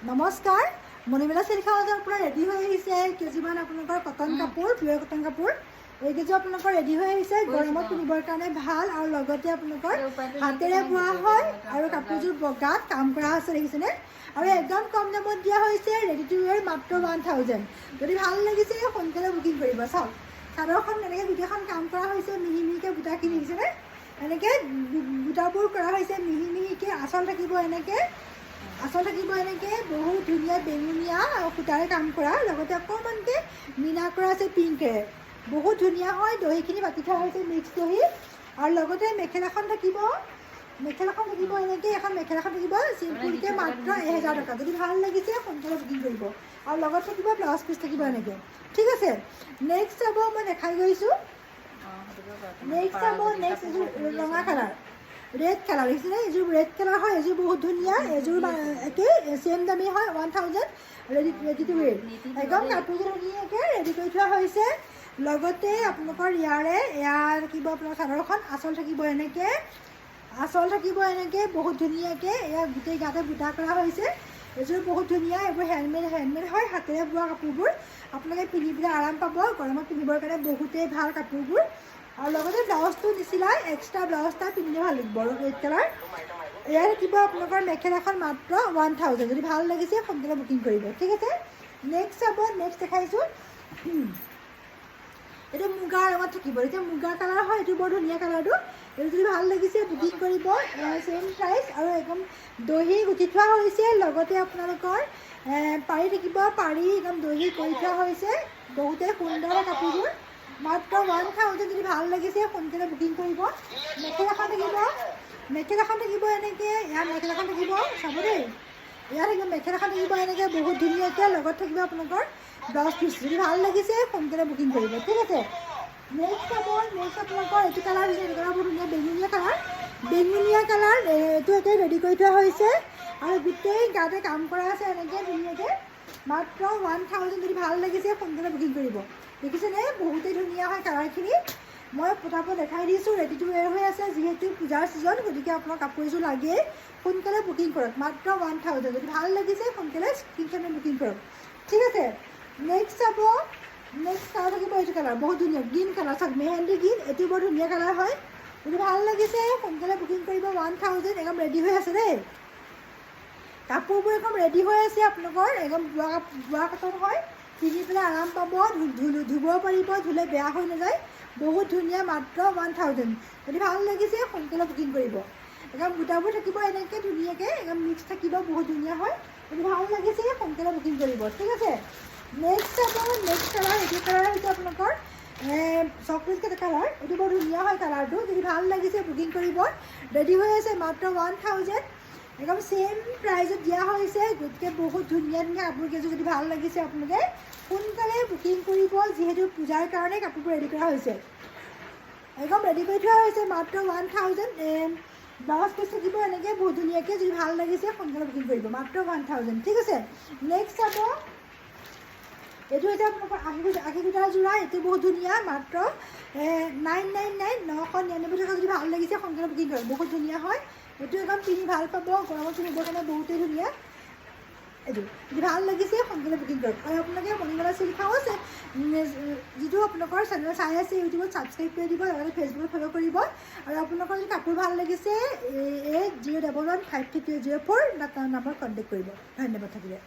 নমস্কাৰ মণিমেলা চিল্ক হাউচৰ পৰা ৰেডি হৈ আহিছে কেজিমান আপোনালোকৰ কটন কাপোৰ পিয়ৰ কটন কাপোৰ এই কেজি আপোনালোকৰ ৰেডি হৈ আহিছে গৰমত পিন্ধিবৰ কাৰণে ভাল আৰু লগতে আপোনালোকৰ হাতেৰে বোৱা হয় আৰু কাপোৰযোৰ বগাত কাম কৰা আছে দেখিছেনে আৰু একদম কম দামত দিয়া হৈছে ৰেডি টু ৱেৰ মাত্ৰ 1000 যদি ভাল লাগিছে সোনকালে বুকিং কৰিব চাওক চাদৰখন এনেকৈ গোটেইখন কাম কৰা হৈছে মিহি মিহিকৈ বুটাখিনি দেখিছেনে এনেকৈ বুটাবোৰ কৰা হৈছে মিহি মিহিকৈ আঁচল থাকিব এনেকৈ বহুত ধুনীয়া বেঙুনীয়া আৰু সূতাৰে কাম কৰা লগতে অকণমানকৈ মীনা কৰা আছে পিংকেৰে বহুত ধুনীয়া হয় দহিখিনি বাতি থোৱা হৈছে মিক্স দহি আৰু লগতে মেখেলাখন থাকিব এনেকৈ এখন মেখেলাখন থাকিব চিম্পুলকৈ মাত্ৰ 1000 টকা যদি ভাল লাগিছে সোনকালে বুকিং কৰিব আৰু লগত থাকিব ব্লাউজ পিচ থাকিব এনেকৈ ঠিক আছে নেক্সট চাব মই দেখাই গৈছোঁ নেক্সট এযোৰ ৰঙা কালাৰ ৰেড কালাৰ দেখিছেনে এযোৰ ৰেড কালাৰ হয় এযোৰ বহুত ধুনীয়া এযোৰ একে চেম দামী হয় 1000 ৰেডি টু ৱেৰ একদম কাপোৰযোৰ ধুনীয়াকৈ ৰেডি কৰি থোৱা হৈছে লগতে আপোনালোকৰ ইয়াৰ থাকিব আপোনাৰ চাদৰখন আঁচল থাকিব এনেকৈ বহুত ধুনীয়াকৈ এয়া গোটেই গাতে বুটা কৰা হৈছে এযোৰ বহুত ধুনীয়া এইবোৰ হেণ্ডমেড হয় হাতেৰে বোৱা কাপোৰবোৰ আপোনালোকে পিন্ধি পেলাই আৰাম পাব গৰমত পিন্ধিবৰ কাৰণে বহুতেই ভাল কাপোৰবোৰ আৰু লগতে ব্লাউজটো নিচিলাই এক্সট্ৰা ব্লাউজ এটা পিন্ধিলে ভাল লাগিব ৰেড কালাৰ এয়া থাকিব আপোনালোকৰ মেখেলাখন মাত্ৰ 1000 যদি ভাল লাগিছে সোনকালে বুকিং কৰিব ঠিক আছে নেক্সট চাব নেক্সট দেখাইছোঁ এইটো মুগাৰ ৰঙত থাকিব এতিয়া মুগা কালাৰ হয় এইটো বৰ ধুনীয়া কালাৰটো এইটো যদি ভাল লাগিছে বুকিং কৰিব চেম প্ৰাইচ আৰু একদম দহি গুঠি থোৱা হৈছে লগতে আপোনালোকৰ পাৰি থাকিব পাৰি একদম দহি কৰি থোৱা হৈছে বহুতেই সুন্দৰ কাপোৰবোৰ মাত্ৰ 1000 যদি ভাল লাগিছে সোনকালে বুকিং কৰিব মেখেলাখন থাকিব এনেকৈ ইয়াৰ মেখেলাখন থাকিব চাব দেই ইয়াত থাকিব মেখেলাখন থাকিব এনেকৈ বহুত ধুনীয়াকৈ লগত থাকিব আপোনালোকৰ ব্লাউজ পিচ যদি ভাল লাগিছে সোনকালে বুকিং কৰিব ঠিক আছে নেক্সট আপোনালোকৰ এইটো কালাৰ এইটো কালাৰ বহুত ধুনীয়া বেঙুনীয়া কালাৰ এইটো একে ৰেডি কৰি থোৱা হৈছে আৰু গোটেই গাতে কাম কৰা আছে এনেকৈ ধুনীয়াকৈ মাত্ৰ 1000 যদি ভাল লাগিছে সোনকালে বুকিং কৰিব দেখিছেনে বহুতেই ধুনীয়া হয় কালাৰখিনি মই পটাপট দেখাই দিছোঁ ৰেডি টু ৱেৰ হৈ আছে যিহেতু পূজাৰ ছিজন গতিকে আপোনাৰ কাপোৰ এযোৰ লাগেই সোনকালে বুকিং কৰক মাত্ৰ 1000 যদি ভাল লাগিছে সোনকালে স্ক্ৰীনশ্বট বুকিং কৰক ঠিক আছে নেক্সট চাব নেক্সট কালাৰ থাকিব এইটো কালাৰ বহুত ধুনীয়া গ্ৰীণ কালাৰ চাওক মেহেন্দি গ্ৰীণ এইটো বৰ ধুনীয়া কালাৰ হয় যদি ভাল লাগিছে সোনকালে বুকিং কৰিব 1000 একদম ৰেডি হৈ আছে দেই কাপোৰবোৰ একদম ৰেডি হৈ আছে আপোনালোকৰ একদম বোৱা কটন হয় পিন্ধি পেলাই আৰাম পাব ধুব পাৰিব ধুলে বেয়া হৈ নাযায় বহুত ধুনীয়া মাত্ৰ 1000 যদি ভাল লাগিছে সোনকালে বুকিং কৰিব একদম বুটাবোৰ থাকিব এনেকৈ ধুনীয়াকৈ একদম মিক্স থাকিব বহুত ধুনীয়া হয় যদি ভাল লাগিছে সোনকালে বুকিং কৰিব ঠিক আছে নেক্সট কালাৰ এইটো কালাৰ হৈছে আপোনালোকৰ চকলেট কালাৰ এইটো বৰ ধুনীয়া হয় কালাৰটো যদি ভাল লাগিছে বুকিং কৰিব ৰেডি হৈ আছে মাত্ৰ 1000 একদম চেম প্ৰাইজত দিয়া হৈছে গতিকে বহুত ধুনীয়া কাপোৰকেইযোৰ যদি ভাল লাগিছে আপোনালোকে সোনকালে বুকিং কৰিব যিহেতু পূজাৰ কাৰণে কাপোৰবোৰ ৰেডি কৰা হৈছে একদম ৰেডি কৰি থোৱা হৈছে মাত্ৰ 1000 ব্লাউজ পিচ থাকিব এনেকৈ বহুত ধুনীয়াকৈ যদি ভাল লাগিছে সোনকালে বুকিং কৰিব মাত্ৰ 1000 ঠিক আছে নেক্সট চাব এইটো হৈছে আপোনালোকৰ আশী সূতাৰ যোৰা এইটো বহুত ধুনীয়া মাত্ৰ 999 টকা যদি ভাল লাগিছে সোনকালে বুকিং কৰিব বহুত ধুনীয়া হয় এইটো একদম পিন্ধি ভাল পাব গৰমত পিন্ধিবৰ কাৰণে বহুতেই ধুনীয়া এইটো যদি ভাল লাগিছে সোনকালে বুকিং কৰক আৰু আপোনালোকে মণিমেলা চিল্ক হাউচ যিটো আপোনালোকৰ চেনেল চাই আছে ইউটিউবত ছাবস্ক্ৰাইব কৰি দিব লগতে ফেচবুকত ফ'ল' কৰিব আৰু আপোনালোকৰ যদি কাপোৰ ভাল লাগিছে 8011532004 নম্বৰত কণ্টেক্ট কৰিব ধন্যবাদ থাকিলে